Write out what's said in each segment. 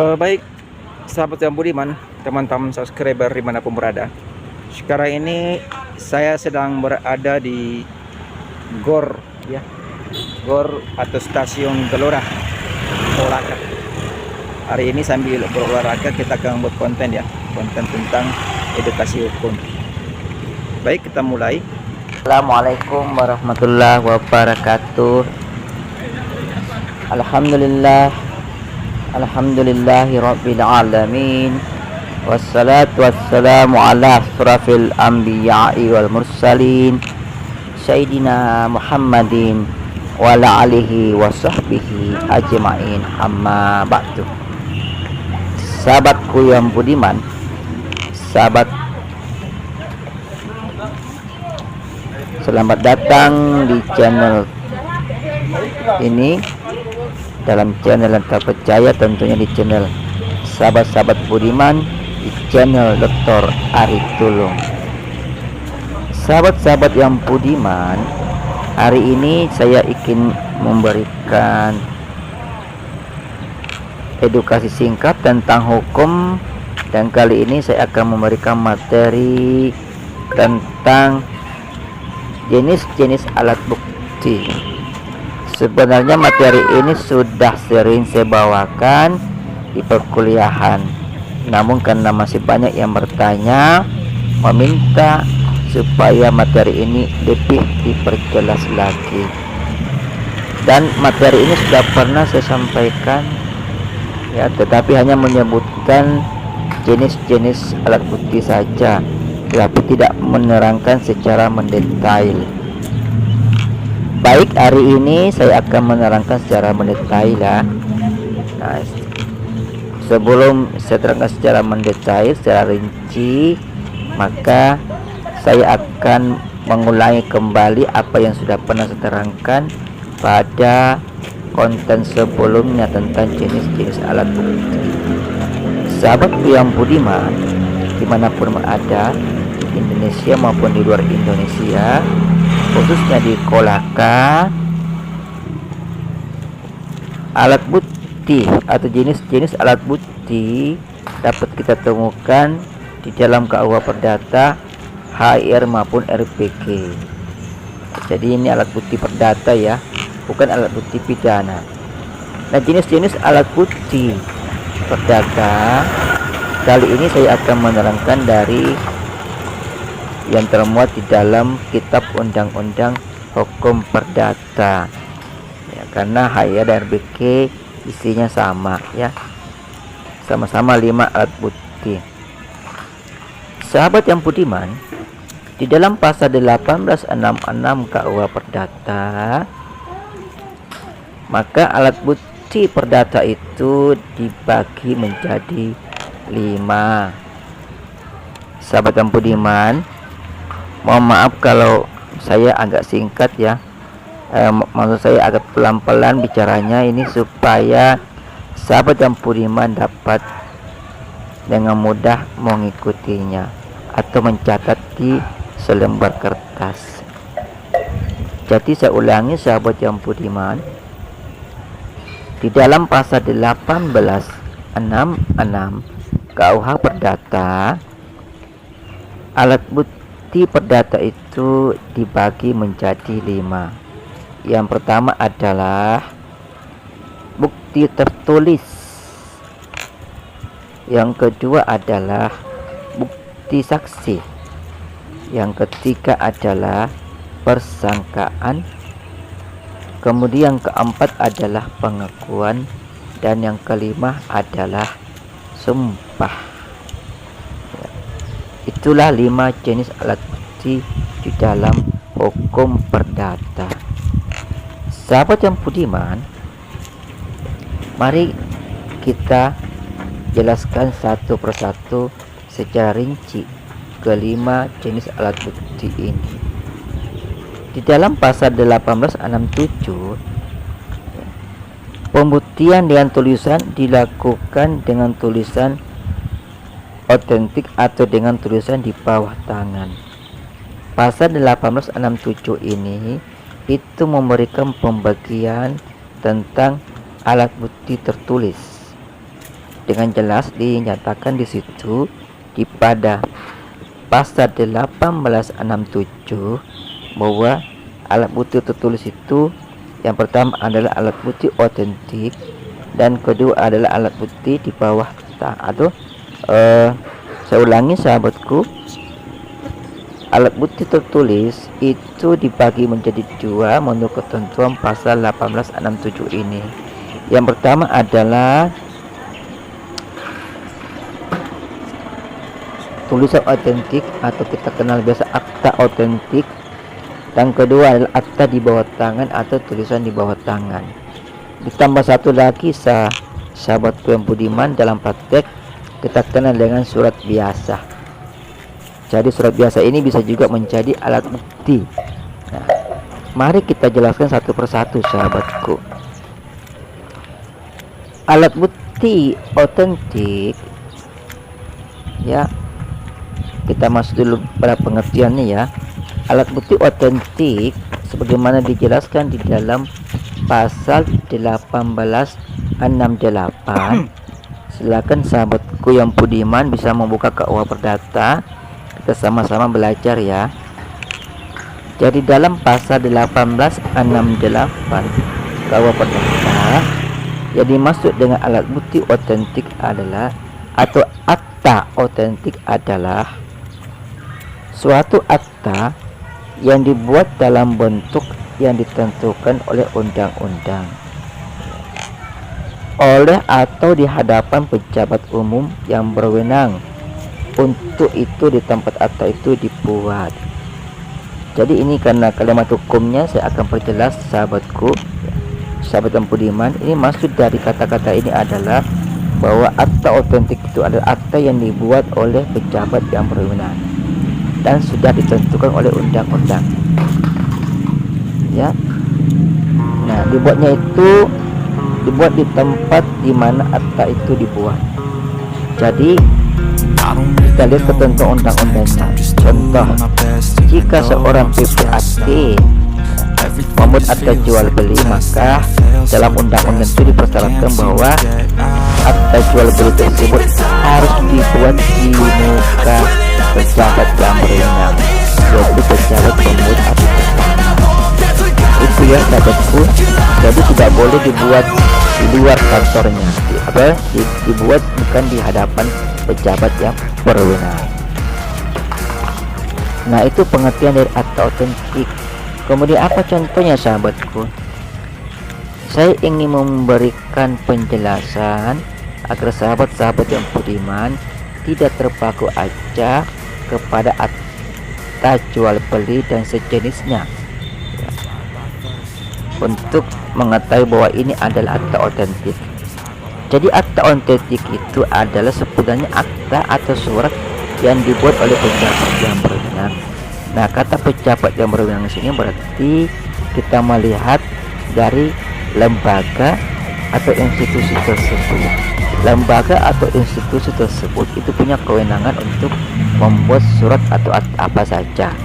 Baik, sahabat yang budiman, teman-teman subscriber dimanapun berada. Sekarang ini saya sedang berada di GOR, ya, GOR atau Stasiun Gelora Kolaka. Hari ini sambil berolahraga kita akan buat konten, ya, konten tentang edukasi hukum. Baik, kita mulai. Assalamualaikum warahmatullahi wabarakatuh. Alhamdulillahi rabbil alamin. Wassalatu wassalamu ala asrafil anbiya'i wal mursalin Sayyidina Muhammadin wa ala alihi wa sahbihi ajma'in, amma ba'du. Sahabatku yang budiman, sahabat, selamat datang di channel ini, dalam channel yang terpercaya, tentunya di channel sahabat-sahabat budiman, di channel Dr. Ari Tulung. Sahabat-sahabat yang budiman, hari ini saya ingin memberikan edukasi singkat tentang hukum, dan kali ini saya akan memberikan materi tentang jenis-jenis alat bukti. Sebenarnya materi ini sudah sering saya bawakan di perkuliahan, namun karena masih banyak yang bertanya, meminta supaya materi ini lebih diperjelas lagi. Dan materi ini sudah pernah saya sampaikan, ya, tetapi hanya menyebutkan jenis-jenis alat bukti saja, tetapi tidak menerangkan secara mendetail. Baik, hari ini saya akan menerangkan secara mendetail, ya. Nah, sebelum saya terangkan secara mendetail, secara rinci, maka saya akan mengulangi kembali apa yang sudah pernah saya terangkan pada konten sebelumnya tentang jenis-jenis alat bukti. Sahabatku yang budiman, dimanapun berada, di Indonesia maupun di luar Indonesia, khususnya di Kolaka, alat bukti atau jenis-jenis alat bukti dapat kita temukan di dalam KUH Perdata, HIR maupun RPK. Jadi ini alat bukti perdata, ya, bukan alat bukti pidana. Nah, jenis-jenis alat bukti perdata kali ini saya akan menerangkan dari yang termuat di dalam Kitab Undang-Undang Hukum Perdata, ya, karena HIR dan RPK isinya sama, ya, sama-sama 5 alat bukti. Sahabat yang budiman, di dalam pasal 1866 KUH Perdata, maka alat bukti perdata itu dibagi menjadi 5. Sahabat yang budiman, mohon maaf kalau saya agak singkat, ya, maksud saya agak pelan-pelan bicaranya ini supaya sahabat yang budiman dapat dengan mudah mengikutinya atau mencatat di selembar kertas. Jadi saya ulangi, sahabat yang budiman, di dalam pasal 1866 KUH Perdata, alat bukti perdata itu dibagi menjadi 5. Yang pertama adalah bukti tertulis. Yang kedua adalah bukti saksi. Yang ketiga adalah persangkaan. Kemudian yang keempat adalah pengakuan, dan yang kelima adalah sumpah. Itulah 5 jenis alat bukti di dalam hukum perdata. Sahabat yang budiman, mari kita jelaskan satu persatu secara rinci kelima jenis alat bukti ini. Di dalam pasal 1867, pembuktian dengan tulisan dilakukan dengan tulisan otentik atau dengan tulisan di bawah tangan. Pasal 1867 ini itu memberikan pembagian tentang alat bukti tertulis dengan jelas dinyatakan di situ di pada pasal 1867 bahwa alat bukti tertulis itu yang pertama adalah alat bukti otentik dan kedua adalah alat bukti di bawah atau saya ulangi sahabatku, alat bukti tertulis itu dibagi menjadi dua menurut ketentuan pasal 1867 ini. Yang pertama adalah tulisan otentik atau kita kenal biasa akta otentik, dan kedua adalah akta di bawah tangan atau tulisan di bawah tangan. Ditambah satu lagi sahabatku yang budiman, dalam praktek kita kenal dengan surat biasa. Jadi surat biasa ini bisa juga menjadi alat bukti. Nah, mari kita jelaskan satu persatu sahabatku. Alat bukti otentik, ya, kita masuk dulu pada pengertiannya ya. Alat bukti otentik sebagaimana dijelaskan di dalam pasal 1868. Silakan sahabatku yang budiman bisa membuka KUH Perdata, kita sama-sama belajar ya. Jadi dalam pasal 1868 KUH Perdata, yang dimaksud dengan alat bukti otentik adalah atau akta otentik adalah suatu akta yang dibuat dalam bentuk yang ditentukan oleh undang-undang, oleh atau di hadapan pejabat umum yang berwenang untuk itu di tempat akta itu dibuat. Jadi ini karena kalimat hukumnya saya akan perjelas sahabatku, sahabat yang budiman. Ini maksud dari kata-kata ini adalah bahwa akta otentik itu adalah akta yang dibuat oleh pejabat yang berwenang dan sudah ditentukan oleh undang-undang, ya. Nah, dibuatnya itu dibuat di tempat di mana akta itu dibuat. Jadi kita lihat ketentuan undang-undangnya. Contoh, jika seorang PPAT membuat akta jual beli, maka dalam undang-undang itu dipersyaratkan bahwa akta jual beli tersebut harus dibuat di muka pejabat yang berwenang, yaitu pejabat pembuat akta. Itu ya sahabatku. Jadi tidak boleh dibuat di luar kantornya, dibuat bukan di hadapan pejabat yang berwenang. Nah, itu pengertian dari akta otentik. Kemudian apa contohnya sahabatku? Saya ingin memberikan penjelasan agar sahabat-sahabat yang budiman tidak terpaku aja kepada akta jual beli dan sejenisnya, ya, untuk mengetahui bahwa ini adalah akta otentik. Jadi akta otentik itu adalah sebenarnya akta atau surat yang dibuat oleh pejabat yang berwenang. Nah, kata pejabat yang berwenang di sini berarti kita melihat dari lembaga atau institusi tersebut. Lembaga atau institusi tersebut itu punya kewenangan untuk membuat surat atau apa saja.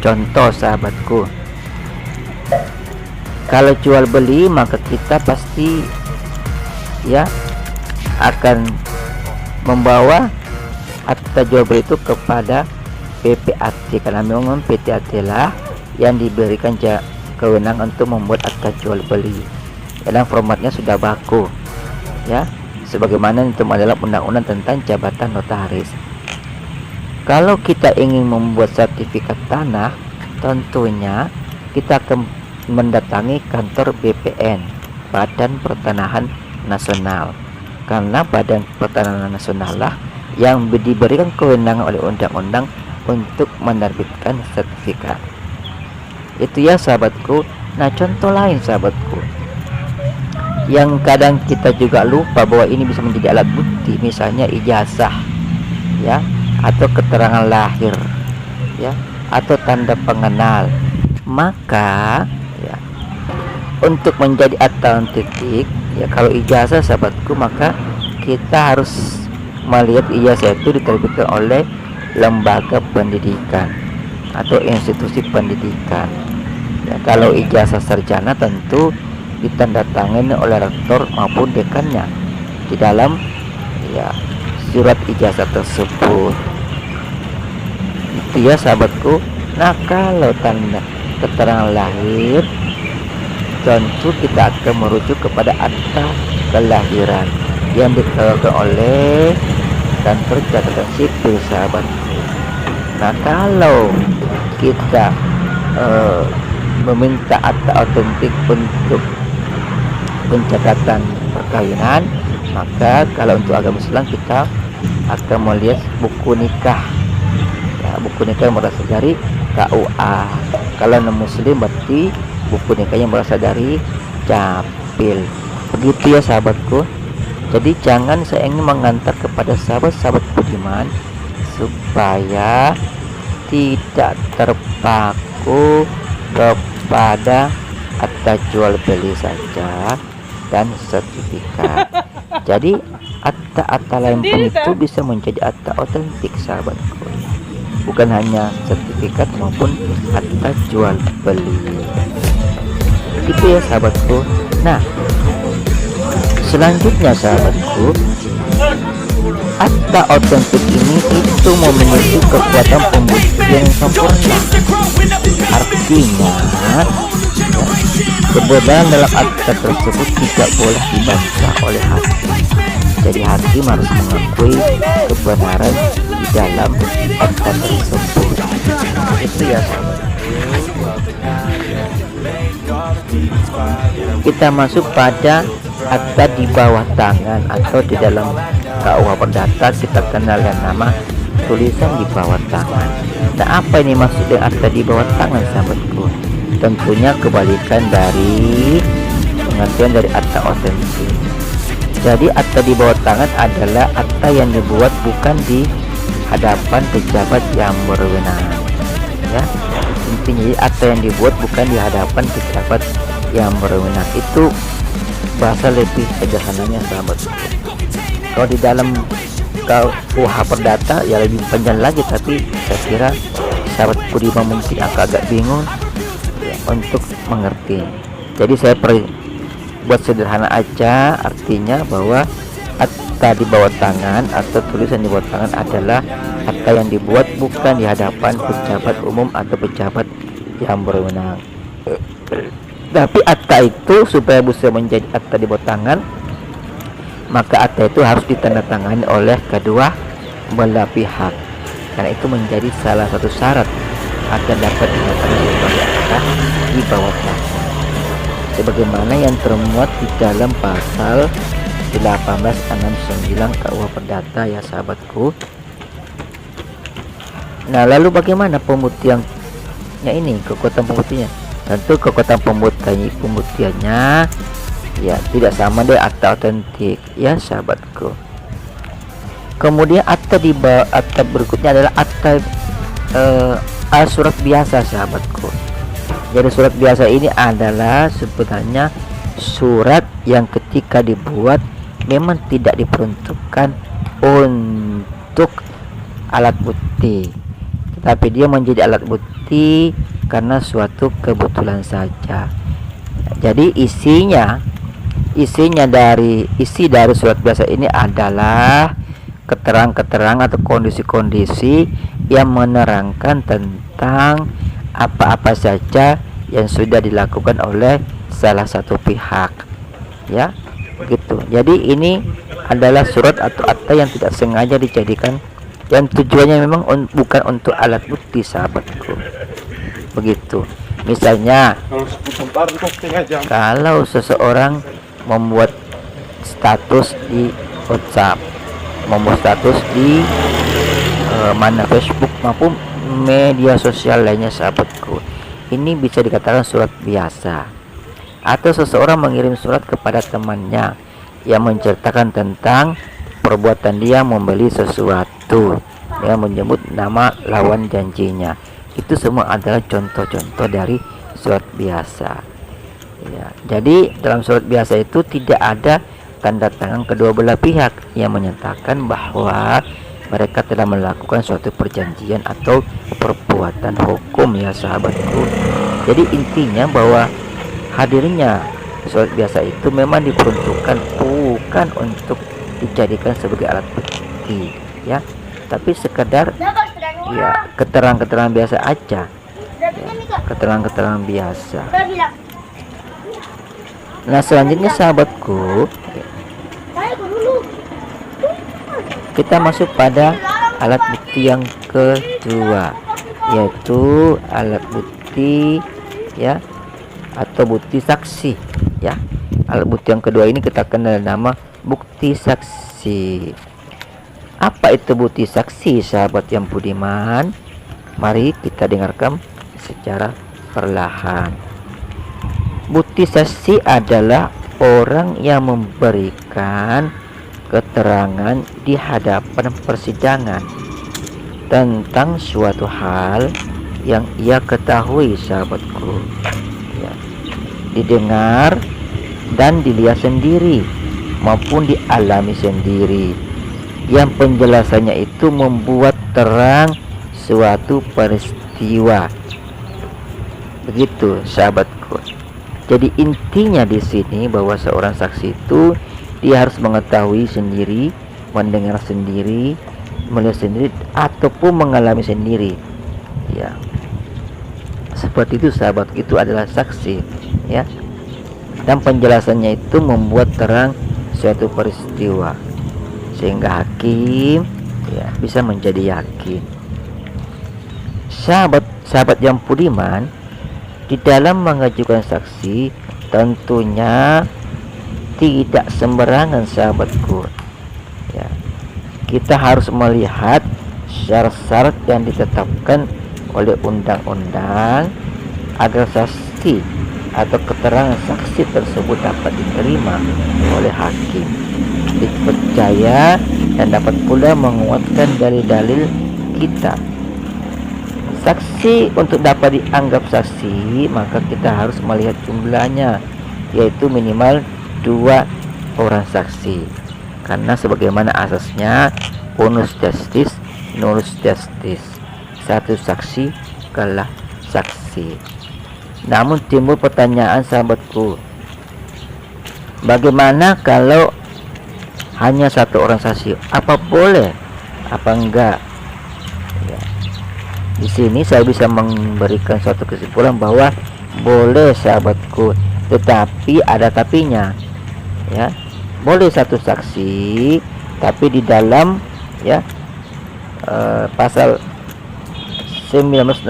Contoh sahabatku, kalau jual beli maka kita pasti ya akan membawa akta jual beli itu kepada PPAT, karena memang PPAT lah yang diberikan kewenangan untuk membuat akta jual beli. Dalam formatnya sudah baku ya, sebagaimana itu adalah undang-undang tentang jabatan notaris. Kalau kita ingin membuat sertifikat tanah, tentunya kita akan mendatangi kantor BPN, Badan Pertanahan Nasional, karena Badan Pertanahan Nasional lah yang diberikan kewenangan oleh undang-undang untuk menerbitkan sertifikat. Itu ya sahabatku. Nah, contoh lain sahabatku yang kadang kita juga lupa bahwa ini bisa menjadi alat bukti, misalnya ijazah ya, atau keterangan lahir ya, atau tanda pengenal. Maka ya, untuk menjadi akta otentik ya, kalau ijazah sahabatku, maka kita harus melihat ijazah itu diterbitkan oleh lembaga pendidikan atau institusi pendidikan ya. Kalau ijazah sarjana tentu ditandatangani oleh rektor maupun dekannya di dalam ya surat ijazah tersebut. Itu ya sahabatku. Nah, kalau tanda keterangan lahir, tentu kita akan merujuk kepada akta kelahiran yang dikeluarkan oleh kantor catatan sipil sahabatku. Nah, kalau kita meminta akta otentik untuk pencatatan perkawinan, maka kalau untuk agama Islam kita akan melihat buku nikah. Ya, buku nikah yang berasal dari KUA. Kalau non muslim berarti buku nikahnya berasal dari Capil. Begitu ya sahabatku. Jadi jangan saya ingin mengantar kepada sahabat-sahabat budiman supaya tidak terpaku kepada akta jual beli saja dan sertifikat. Jadi akta-akta lain pun itu bisa menjadi akta otentik sahabatku, bukan hanya sertifikat maupun akta jual beli. Begitu ya sahabatku. Nah, selanjutnya sahabatku, akta otentik ini itu memiliki kekuatan pembuktian yang sempurna. Artinya kebenaran dalam akta tersebut tidak boleh dibaca oleh hakim. Jadi hakim harus mengakui kebenaran di dalam akta tersebut. Itu ya sahabat. Kita masuk pada akta di bawah tangan atau di dalam KUH Perdata kita kenal dengan nama tulisan di bawah tangan. Nah, apa ini maksud dengan akta di bawah tangan sahabatku? Tentunya kebalikan dari pengertian dari akta otentik. Jadi akta di bawah tangan adalah akta yang dibuat bukan di hadapan pejabat yang berwenang. Ya, intinya akta yang dibuat bukan di hadapan pejabat yang berwenang. Itu bahasa lebih sederhananya sahabatku. Kalau di dalam KUH Perdata ya lebih panjang lagi, tapi saya kira sahabat budiman mungkin agak bingung ya, untuk mengerti. Jadi saya buat sederhana aja, artinya bahwa akta di bawah tangan atau tulisan di bawah tangan adalah akta yang dibuat bukan di hadapan pejabat umum atau pejabat yang berwenang. Tapi akta itu supaya bisa menjadi akta di bawah tangan, maka akta itu harus ditandatangani oleh kedua belah pihak, karena itu menjadi salah satu syarat agar dapat dinyatakan sebagai akta di bawah tangan, sebagaimana yang termuat di dalam pasal 1869 KUH Perdata ya sahabatku. Nah, lalu bagaimana pembuktiannya ini, kekuatan pembuktiannya? Tentu kekuatan pembuktiannya ya tidak sama dengan akta otentik ya sahabatku. Kemudian akta berikutnya adalah akta surat biasa sahabatku. Jadi surat biasa ini adalah sebenarnya surat yang ketika dibuat memang tidak diperuntukkan untuk alat bukti, tetapi dia menjadi alat bukti karena suatu kebetulan saja. Jadi isi dari surat biasa ini adalah keterangan-keterangan atau kondisi-kondisi yang menerangkan tentang apa-apa saja yang sudah dilakukan oleh salah satu pihak ya, begitu. Jadi ini adalah surat atau akta yang tidak sengaja dijadikan, yang tujuannya memang bukan untuk alat bukti sahabatku, begitu. Misalnya kalau seseorang membuat status di WhatsApp, membuat status di Facebook maupun media sosial lainnya sahabatku, ini bisa dikatakan surat biasa. Atau seseorang mengirim surat kepada temannya yang menceritakan tentang perbuatan dia membeli sesuatu dengan menyebut nama lawan janjinya. Itu semua adalah contoh-contoh dari surat biasa ya. Jadi dalam surat biasa itu tidak ada tanda tangan kedua belah pihak yang menyatakan bahwa mereka telah melakukan suatu perjanjian atau perbuatan hukum ya sahabatku. Jadi intinya bahwa hadirnya surat biasa itu memang diperuntukkan bukan untuk dijadikan sebagai alat bukti ya, tapi sekedar ya keterangan-keterangan biasa aja ya, keterangan-keterangan biasa. Nah selanjutnya sahabatku, kita masuk pada alat bukti yang kedua, yaitu alat bukti ya atau bukti saksi ya. Alat bukti yang kedua ini kita kenal nama bukti saksi. Apa itu bukti saksi, sahabat yang budiman? Mari kita dengarkan secara perlahan. Bukti saksi adalah orang yang memberikan keterangan di hadapan persidangan tentang suatu hal yang ia ketahui, sahabatku ya, didengar dan dilihat sendiri maupun dialami sendiri, yang penjelasannya itu membuat terang suatu peristiwa. Begitu sahabatku. Jadi intinya di sini bahwa seorang saksi itu dia harus mengetahui sendiri, mendengar sendiri, melihat sendiri, ataupun mengalami sendiri ya. Seperti itu sahabat, itu adalah saksi ya. Dan penjelasannya itu membuat terang suatu peristiwa sehingga hakim ya bisa menjadi yakin. Sahabat yang budiman, di dalam mengajukan saksi tentunya tidak sembarangan, sahabatku ya. Kita harus melihat syarat-syarat yang ditetapkan oleh undang-undang agar saksi atau keterangan saksi tersebut dapat diterima oleh hakim, dipercaya, dan dapat pula menguatkan dalil-dalil kita. Saksi untuk dapat dianggap saksi, maka kita harus melihat jumlahnya, yaitu minimal 2 orang saksi, karena sebagaimana asasnya unus justice nullus justice, satu saksi kalah saksi. Namun timbul pertanyaan, sahabatku, bagaimana kalau hanya 1 orang saksi? Apa boleh? Apa enggak? Ya. Di sini saya bisa memberikan suatu kesimpulan bahwa boleh, sahabatku, tetapi ada tapinya. Ya, boleh 1 saksi, tapi di dalam ya pasal 1905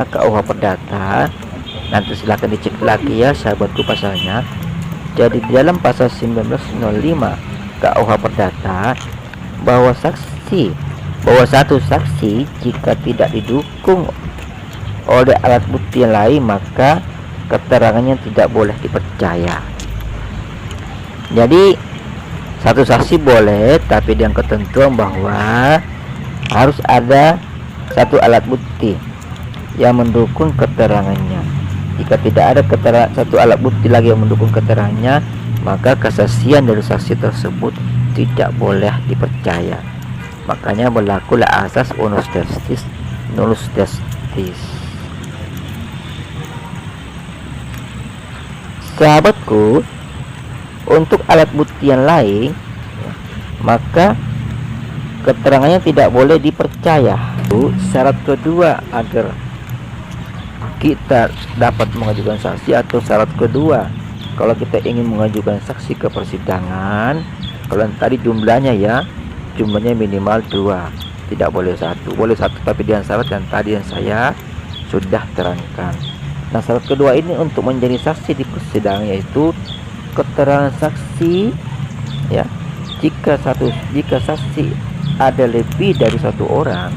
KUH Perdata, nanti silahkan dicek lagi ya sahabatku pasalnya. Jadi di dalam pasal 1905 KUH Perdata bahwa satu saksi jika tidak didukung oleh alat bukti yang lain, maka keterangannya tidak boleh dipercaya. Jadi 1 saksi boleh, tapi dengan ketentuan bahwa harus ada 1 alat bukti yang mendukung keterangannya. Jika tidak ada 1 alat bukti lagi yang mendukung keterangannya, maka kesaksian dari saksi tersebut tidak boleh dipercaya. Makanya berlakulah asas unus justice nullus justice. Sahabatku, untuk alat bukti yang lain, maka keterangannya tidak boleh dipercaya. Syarat kedua agar kita dapat mengajukan saksi, atau syarat kedua kalau kita ingin mengajukan saksi ke persidangan, kalau tadi jumlahnya ya, jumlahnya minimal 2, tidak boleh 1. Boleh 1 tapi dengan syarat yang tadi yang saya sudah terangkan. Nah syarat kedua ini untuk menjadi saksi di persidangan, yaitu keterangan saksi ya, jika saksi ada lebih dari 1 orang,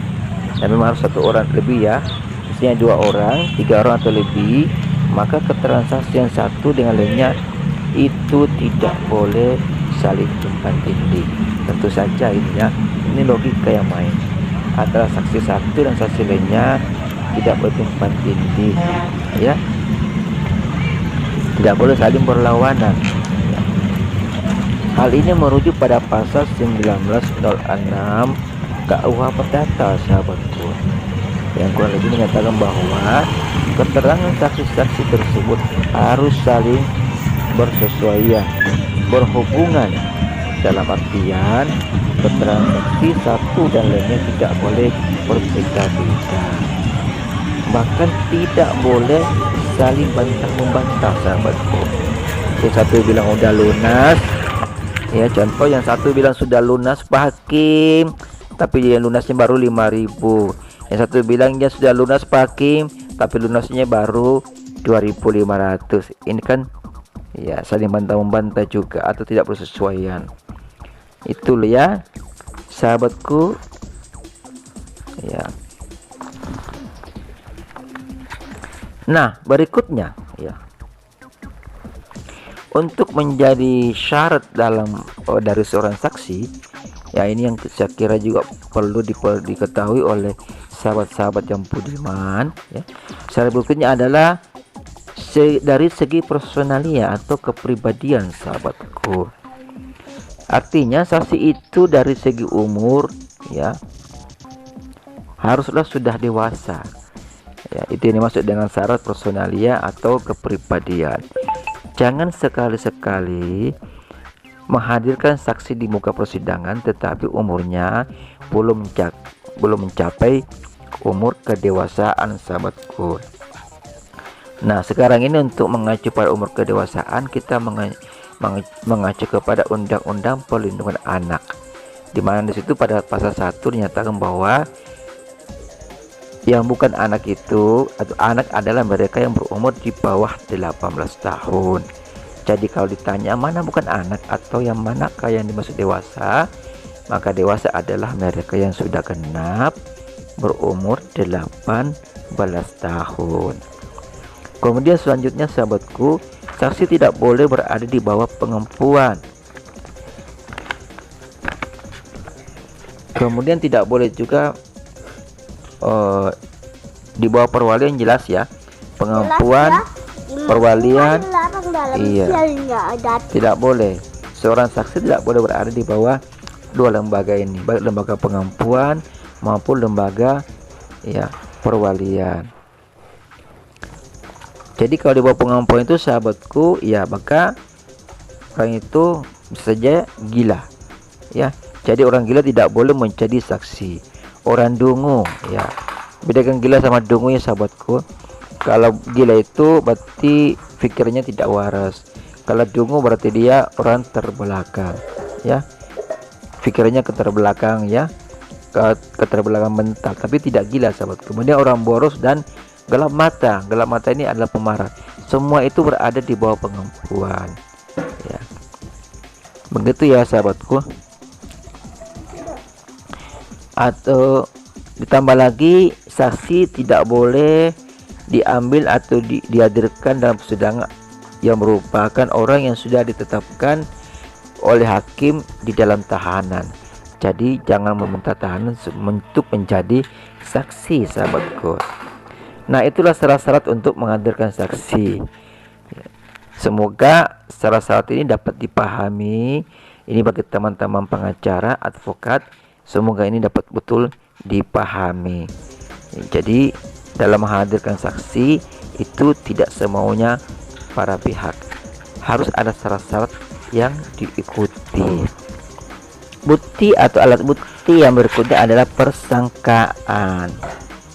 dan memang harus 1 orang lebih ya, misalnya 2 orang, 3 orang atau lebih, maka keterangan saksi yang satu dengan lainnya itu tidak boleh saling tumpang tindih. Tentu saja ini ya, ini logika yang main antara saksi satu dan saksi lainnya tidak boleh tumpang tindih ya, tidak boleh saling berlawanan. Hal ini merujuk pada pasal 1906 KUH Perdata, sahabatku, yang kurang lebih menyatakan bahwa keterangan saksi-saksi tersebut harus saling bersesuaian, berhubungan dalam artian keterangan saksi satu dan lainnya tidak boleh berbeda-beda, bahkan tidak boleh saling bantah-membantah sahabatku. Yang satu bilang udah lunas, ya contoh yang satu bilang sudah lunas Pak Hakim, tapi yang lunasnya baru 5.000. Yang satu bilang dia sudah lunas Pak Hakim, tapi lunasnya baru 2.500. Ini kan ya saling bantah-membantah juga atau tidak bersesuaian. Itulah ya sahabatku ya. Nah berikutnya ya, untuk menjadi syarat dari seorang saksi ya, ini yang saya kira juga perlu diketahui oleh sahabat-sahabat yang budiman ya. Syarat berikutnya adalah dari segi personalia atau kepribadian sahabatku. Artinya saksi itu dari segi umur ya haruslah sudah dewasa ya, itu yang dimaksud dengan syarat personalia atau kepribadian. Jangan sekali-sekali menghadirkan saksi di muka persidangan tetapi umurnya belum mencapai umur kedewasaan sahabatku. Nah sekarang ini untuk mengacu pada umur kedewasaan, kita mengacu kepada Undang-Undang Perlindungan Anak, di mana di situ pada pasal 1 dinyatakan bahwa yang bukan anak itu atau anak adalah mereka yang berumur di bawah 18 tahun. Jadi kalau ditanya mana bukan anak atau yang manakah yang dimaksud dewasa, maka dewasa adalah mereka yang sudah genap berumur 18 tahun. Kemudian selanjutnya sahabatku, saksi tidak boleh berada di bawah pengempuan. Kemudian tidak boleh juga di bawah perwalian, jelas ya, pengampuan, perwalian, iya, tidak boleh. Seorang saksi tidak boleh berada di bawah dua lembaga ini, baik lembaga pengampuan maupun lembaga ya perwalian. Jadi kalau di bawah pengampuan itu sahabatku ya, maka orang itu bisa saja gila ya. Jadi orang gila tidak boleh menjadi saksi. Orang dungu ya, bedakan gila sama dungu ya sahabatku. Kalau gila itu berarti pikirnya tidak waras, kalau dungu berarti dia orang terbelakang ya, pikirnya keterbelakang ya, keterbelakang mental, tapi tidak gila sahabatku. Kemudian orang boros dan gelap mata ini adalah pemarah. Semua itu berada di bawah pengampuan ya. Begitu ya sahabatku. Atau ditambah lagi, saksi tidak boleh diambil atau dihadirkan dalam persidangan yang merupakan orang yang sudah ditetapkan oleh hakim di dalam tahanan. Jadi jangan meminta tahanan untuk menjadi saksi sahabatku. Nah itulah syarat-syarat untuk menghadirkan saksi. Semoga syarat-syarat ini dapat dipahami. Ini bagi teman-teman pengacara, advokat, semoga ini dapat betul dipahami. Jadi dalam menghadirkan saksi itu tidak semaunya para pihak, harus ada syarat-syarat yang diikuti. Bukti atau alat bukti yang berikutnya adalah persangkaan.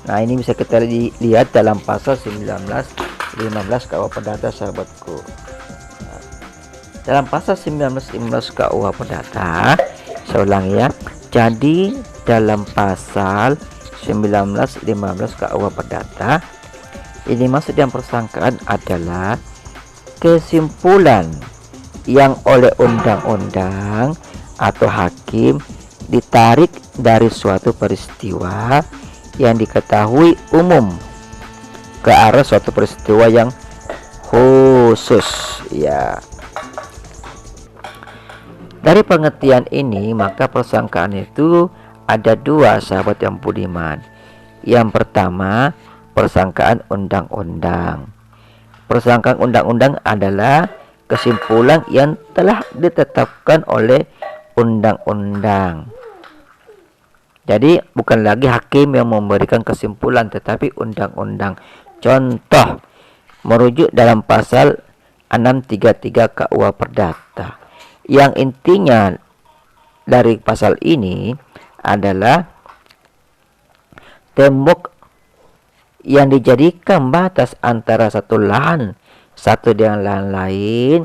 Nah ini bisa kita lihat dalam pasal 1915 KUH Perdata sahabatku. Dalam pasal 1915 KUH Perdata, saya ulangi ya. Jadi dalam pasal 1915 KUH Perdata, ini maksud yang persangkaan adalah kesimpulan yang oleh undang-undang atau hakim ditarik dari suatu peristiwa yang diketahui umum ke arah suatu peristiwa yang khusus ya. Dari pengertian ini maka persangkaan itu ada dua sahabat yang budiman. Yang pertama, persangkaan undang-undang. Persangkaan undang-undang adalah kesimpulan yang telah ditetapkan oleh undang-undang. Jadi bukan lagi hakim yang memberikan kesimpulan, tetapi undang-undang. Contoh merujuk dalam pasal 633 KUH Perdata, yang intinya dari pasal ini adalah tembok yang dijadikan batas antara satu lahan satu dengan lahan lain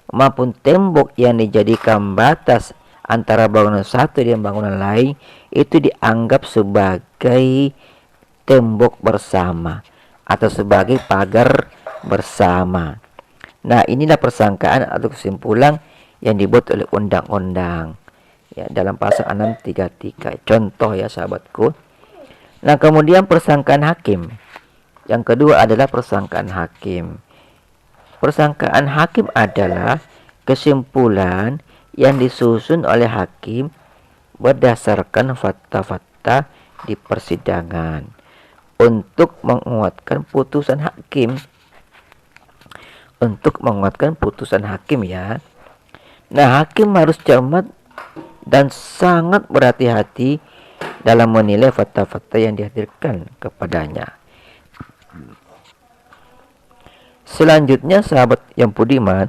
maupun tembok yang dijadikan batas antara bangunan satu dengan bangunan lain itu dianggap sebagai tembok bersama atau sebagai pagar bersama. Nah, inilah persangkaan atau kesimpulan yang dibuat oleh undang-undang ya dalam pasal 633. Contoh ya sahabatku. Nah, kemudian persangkaan hakim. Yang kedua adalah persangkaan hakim. Persangkaan hakim adalah kesimpulan yang disusun oleh hakim berdasarkan fakta-fakta di persidangan untuk menguatkan putusan hakim. Untuk menguatkan putusan hakim ya. Nah, hakim harus cermat dan sangat berhati-hati dalam menilai fakta-fakta yang dihadirkan kepadanya. Selanjutnya sahabat yang budiman,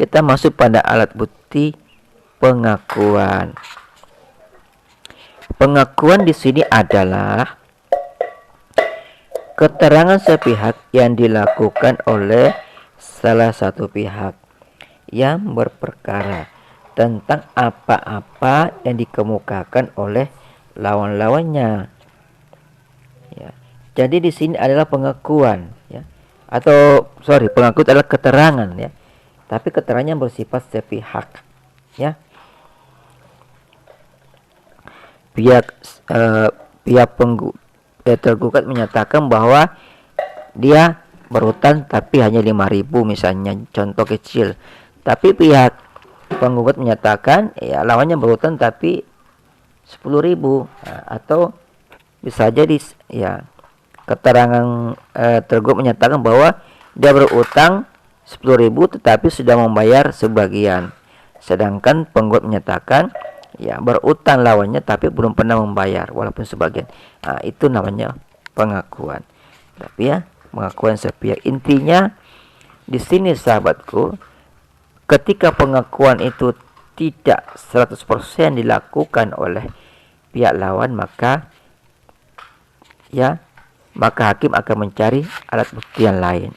kita masuk pada alat bukti pengakuan. Pengakuan di sini adalah keterangan sepihak yang dilakukan oleh salah satu pihak yang berperkara tentang apa-apa yang dikemukakan oleh lawan-lawannya. Ya. Jadi di sini adalah pengakuan, ya. Pengakuan adalah keterangan, ya. Tapi keterangannya bersifat sepihak, ya. Pihak tergugat menyatakan bahwa dia berhutang tapi hanya 5.000 misalnya, contoh kecil. Tapi pihak penggugat menyatakan ya lawannya berhutang tapi 10.000. Atau bisa jadi ya keterangan tergugat menyatakan bahwa dia berhutang 10.000 tetapi sudah membayar sebagian, sedangkan penggugat menyatakan ya berutang lawannya tapi belum pernah membayar walaupun sebagian. Itu namanya pengakuan. Tapi ya pengakuan sepihak. Intinya di sini sahabatku, ketika pengakuan itu tidak 100% dilakukan oleh pihak lawan, maka hakim akan mencari alat bukti yang lain.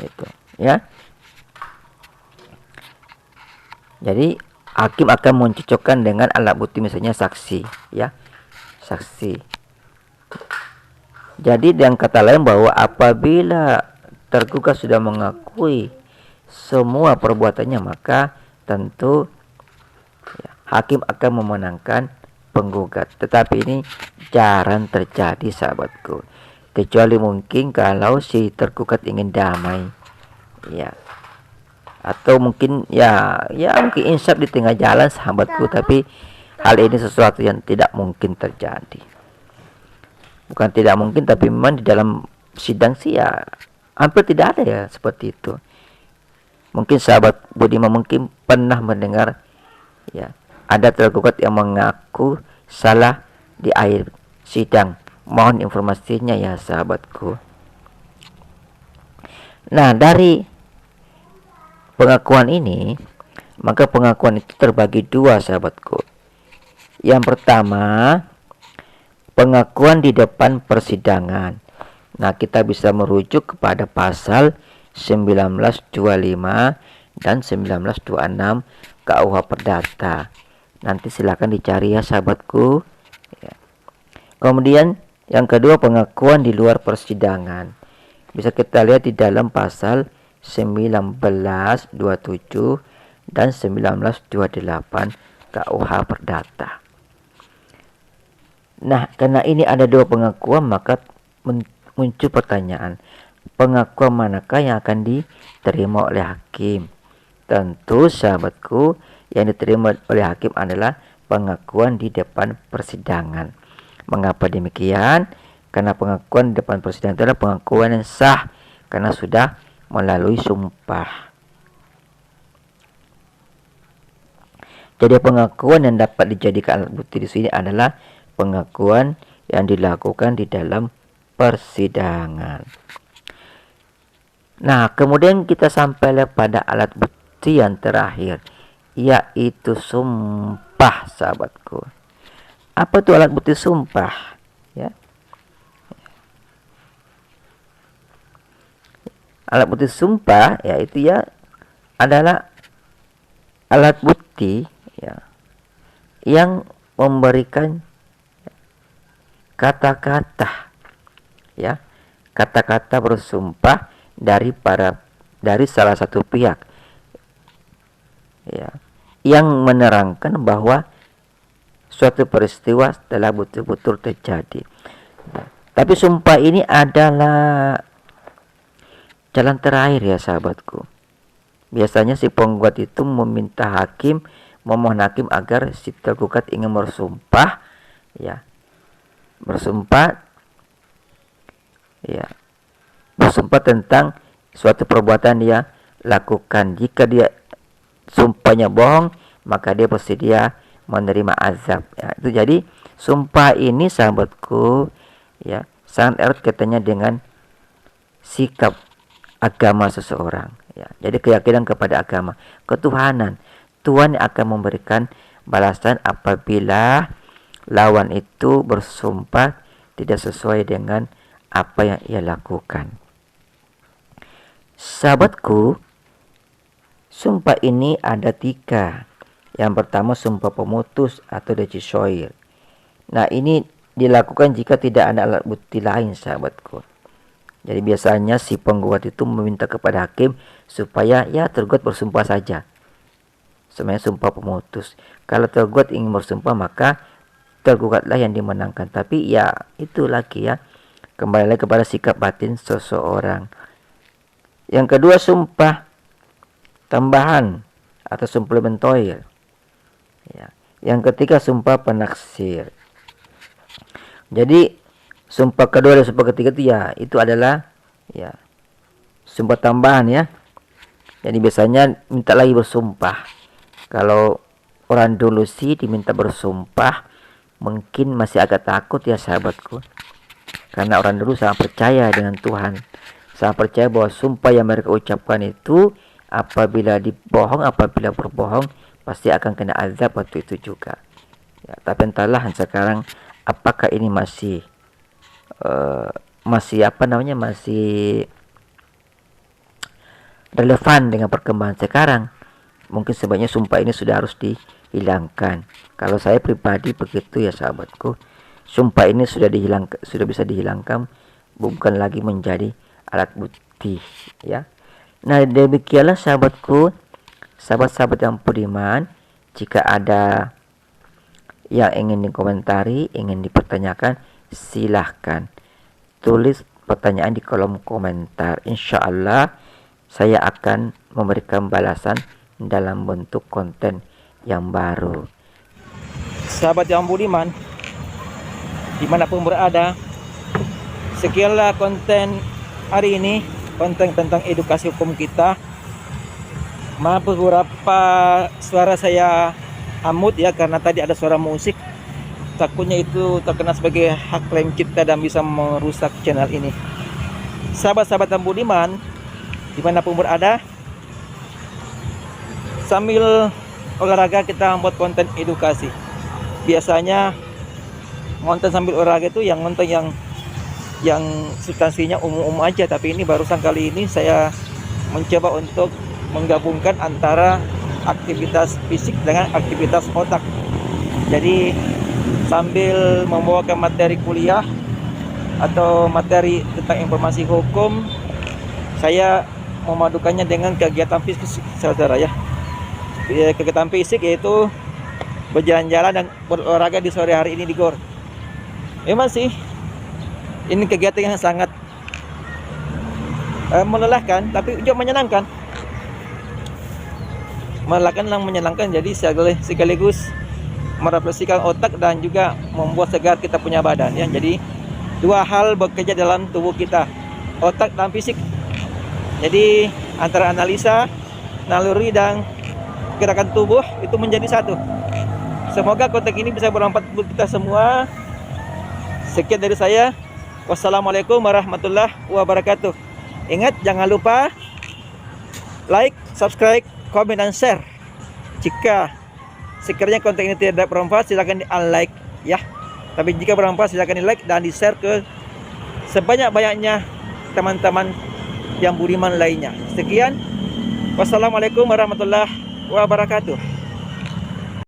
Itu ya. Jadi hakim akan mencocokkan dengan alat bukti, misalnya saksi, ya. Saksi. Jadi dengan kata lain bahwa apabila tergugat sudah mengakui semua perbuatannya, maka tentu ya, hakim akan memenangkan penggugat. Tetapi ini jarang terjadi sahabatku, kecuali mungkin kalau si tergugat ingin damai, ya, atau mungkin mungkin insaf di tengah jalan sahabatku. Tapi hal ini sesuatu yang tidak mungkin terjadi. Bukan tidak mungkin, tapi memang di dalam sidang sih ya hampir tidak ada ya seperti itu. Mungkin sahabat budiman mungkin pernah mendengar ya ada tergugat yang mengaku salah di akhir sidang. Mohon informasinya ya sahabatku. Nah, dari pengakuan ini, maka pengakuan itu terbagi dua sahabatku. Yang pertama, pengakuan di depan persidangan. Nah, kita bisa merujuk kepada pasal 1925 dan 1926 KUH Perdata. Nanti silakan dicari ya sahabatku. Ya. Kemudian yang kedua, pengakuan di luar persidangan. Bisa kita lihat di dalam pasal 1927 dan 1928 KUH Perdata. Nah, karena ini ada dua pengakuan, maka muncul pertanyaan, pengakuan manakah yang akan diterima oleh hakim? Tentu sahabatku, yang diterima oleh hakim adalah pengakuan di depan persidangan. Mengapa demikian? Karena pengakuan di depan persidangan itu adalah pengakuan yang sah karena sudah melalui sumpah. Jadi pengakuan yang dapat dijadikan alat bukti di sini adalah pengakuan yang dilakukan di dalam persidangan. Nah, kemudian kita sampai pada alat bukti yang terakhir, yaitu sumpah, sahabatku. Apa itu alat bukti sumpah? Ya. Alat bukti sumpah yaitu adalah alat bukti yang memberikan kata-kata kata-kata bersumpah dari salah satu pihak yang menerangkan bahwa suatu peristiwa telah betul-betul terjadi. Tapi sumpah ini adalah jalan terakhir ya sahabatku. Biasanya si penggugat itu memohon hakim agar si tergugat ingin bersumpah bersumpah tentang suatu perbuatan dia lakukan. Jika dia sumpahnya bohong, maka dia bersedia menerima azab. Itu jadi sumpah ini sahabatku sangat erat kaitannya dengan sikap agama seseorang. Jadi keyakinan kepada agama, ketuhanan. Tuhan yang akan memberikan balasan apabila lawan itu bersumpah tidak sesuai dengan apa yang ia lakukan. Sahabatku, sumpah ini ada 3. Yang pertama sumpah pemutus atau decissoir. Nah, ini dilakukan jika tidak ada alat bukti lain, sahabatku. Jadi biasanya si penggugat itu meminta kepada hakim supaya tergugat bersumpah saja. Sebenarnya sumpah pemutus. Kalau tergugat ingin bersumpah, maka tergugatlah yang dimenangkan. Tapi itu lagi kembali lagi kepada sikap batin seseorang. Yang kedua sumpah tambahan atau suplementoir. Yang ketiga sumpah penaksir. Jadi sumpah kedua dan sumpah ketiga itu adalah sumpah tambahan Jadi biasanya minta lagi bersumpah. Kalau orang dulu sih diminta bersumpah, mungkin masih agak takut ya sahabatku. Karena orang dulu sangat percaya dengan Tuhan. Sangat percaya bahwa sumpah yang mereka ucapkan itu apabila berbohong pasti akan kena azab waktu itu juga. Tapi entahlah sekarang apakah ini masih relevan dengan perkembangan sekarang. Mungkin sebaiknya sumpah ini sudah harus dihilangkan. Kalau saya pribadi begitu ya sahabatku. Sumpah ini sudah bisa dihilangkan, bukan lagi menjadi alat bukti Nah, demikianlah sahabatku, sahabat-sahabat yang budiman. Jika ada yang ingin dikomentari, ingin dipertanyakan, silahkan tulis pertanyaan di kolom komentar. Insya Allah saya akan memberikan balasan dalam bentuk konten yang baru. Sahabat yang budiman, dimanapun berada, sekianlah konten hari ini, konten tentang edukasi hukum kita. Maaf beberapa suara saya amut karena tadi ada suara musik. Takutnya itu terkena sebagai hak klaim cipta dan bisa merusak channel ini. Sahabat-sahabat yang budiman, dimanapun berada, sambil olahraga kita membuat konten edukasi. Biasanya konten sambil olahraga itu konten yang substansinya umum-umum aja, tapi ini barusan kali ini saya mencoba untuk menggabungkan antara aktivitas fisik dengan aktivitas otak. Jadi sambil membawakan materi kuliah atau materi tentang informasi hukum, saya memadukannya dengan kegiatan fisik saudara kegiatan fisik yaitu berjalan-jalan dan berolahraga di sore hari ini di GOR. Memang sih ini kegiatan yang sangat melelahkan, tapi juga menyenangkan. Melelahkan dan menyenangkan, jadi sekaligus merefleksikan otak dan juga membuat segar kita punya badan Jadi dua hal bekerja dalam tubuh kita, otak dan fisik. Jadi antara analisa, naluri dan gerakan tubuh itu menjadi satu. Semoga konten ini bisa bermanfaat untuk kita semua. Sekian dari saya. Wassalamualaikum warahmatullahi wabarakatuh. Ingat, jangan lupa like, subscribe, komen, dan share. Jika sekiranya konten ini tidak bermanfaat, silakan di-unlike ya. Tapi jika bermanfaat, silakan di-like dan di-share ke sebanyak-banyaknya teman-teman yang budiman lainnya. Sekian, wassalamualaikum warahmatullahi wabarakatuh.